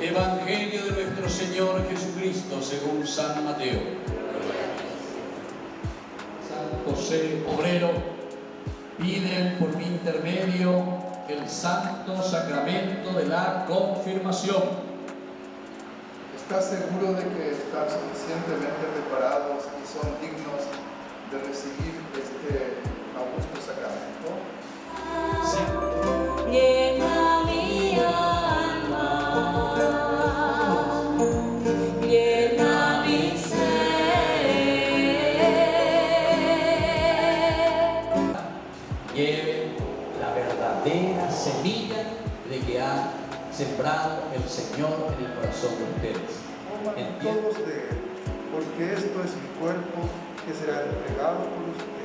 Evangelio de nuestro Señor Jesucristo según San Mateo. San José Obrero, piden por mi intermedio el santo sacramento de la confirmación. ¿Estás seguro de que están suficientemente preparados y son dignos de recibir este augusto sacramento? Sí. Llena mi alma, llena mi ser. Lleven la verdadera semilla de que ha sembrado el Señor en el corazón de ustedes. Coman todos de él, porque esto es mi cuerpo que será entregado por ustedes.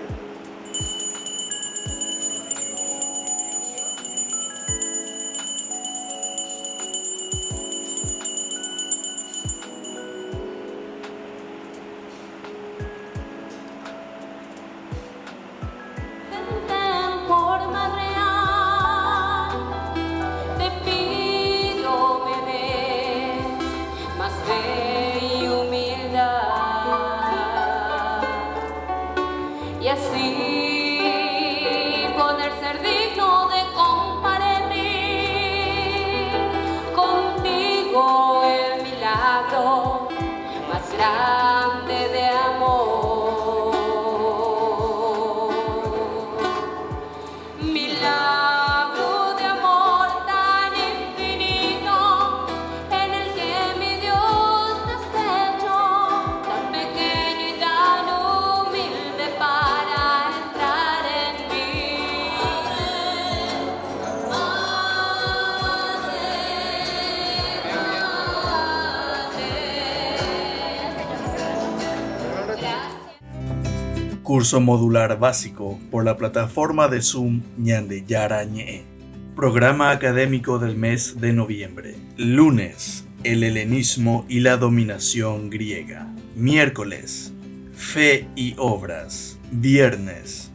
Curso modular básico por la plataforma de Zoom Ñande Yarañe. Programa académico del mes de noviembre. Lunes, el helenismo y la dominación griega. Miércoles, fe y obras. Viernes,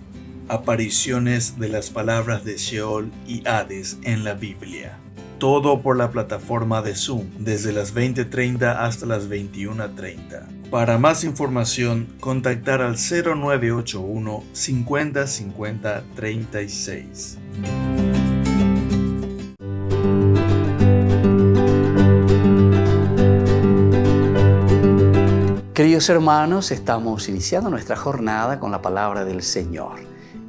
apariciones de las palabras de Sheol y Hades en la Biblia. Todo por la plataforma de Zoom, desde las 20:30 hasta las 21:30. Para más información, contactar al 0981 50 50 36. Queridos hermanos, estamos iniciando nuestra jornada con la palabra del Señor.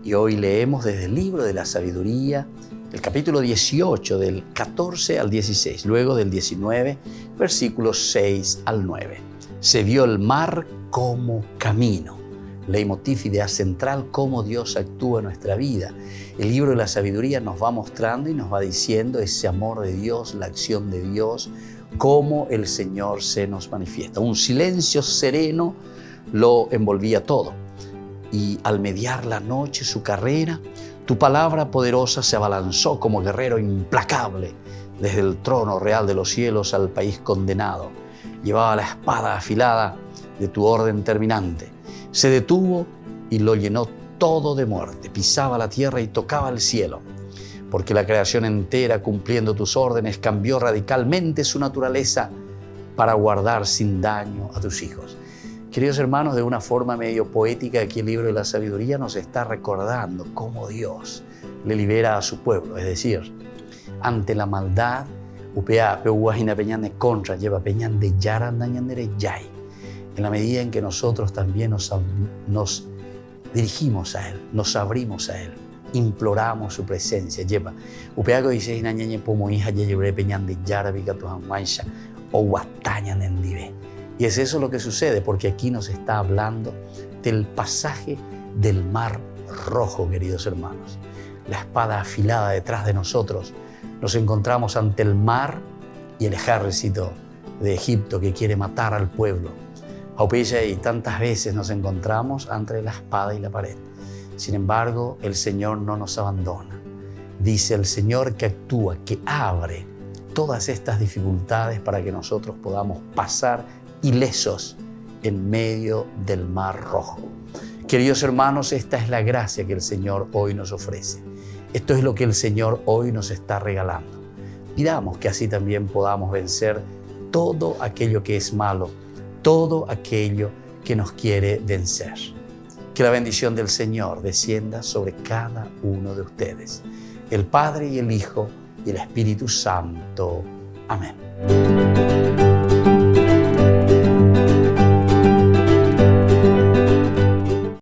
Y hoy leemos desde el libro de la sabiduría, el capítulo 18, del 14 al 16, luego del 19, versículos 6 al 9. Se vio el mar como camino. Leitmotiv, idea central, cómo Dios actúa en nuestra vida. El libro de la sabiduría nos va mostrando y nos va diciendo ese amor de Dios, la acción de Dios, cómo el Señor se nos manifiesta. Un silencio sereno lo envolvía todo. Y al mediar la noche su carrera, tu palabra poderosa se abalanzó como guerrero implacable desde el trono real de los cielos al país condenado. Llevaba la espada afilada de tu orden terminante. Se detuvo y lo llenó todo de muerte. Pisaba la tierra y tocaba el cielo. Porque la creación entera, cumpliendo tus órdenes, cambió radicalmente su naturaleza para guardar sin daño a tus hijos. Queridos hermanos, de una forma medio poética, aquí el libro de la sabiduría nos está recordando cómo Dios le libera a su pueblo. Es decir, ante la maldad, en la medida en que nosotros también nos dirigimos a Él, nos abrimos a Él, imploramos su presencia. Y es eso lo que sucede, porque aquí nos está hablando del pasaje del Mar Rojo, queridos hermanos. La espada afilada detrás de nosotros. Nos encontramos ante el mar y el ejército de Egipto que quiere matar al pueblo. Y tantas veces nos encontramos entre la espada y la pared. Sin embargo, el Señor no nos abandona. Dice el Señor que actúa, que abre todas estas dificultades para que nosotros podamos pasar ilesos en medio del Mar Rojo. Queridos hermanos, esta es la gracia que el Señor hoy nos ofrece. Esto es lo que el Señor hoy nos está regalando. Pidamos que así también podamos vencer todo aquello que es malo, todo aquello que nos quiere vencer. Que la bendición del Señor descienda sobre cada uno de ustedes, el Padre y el Hijo y el Espíritu Santo. Amén.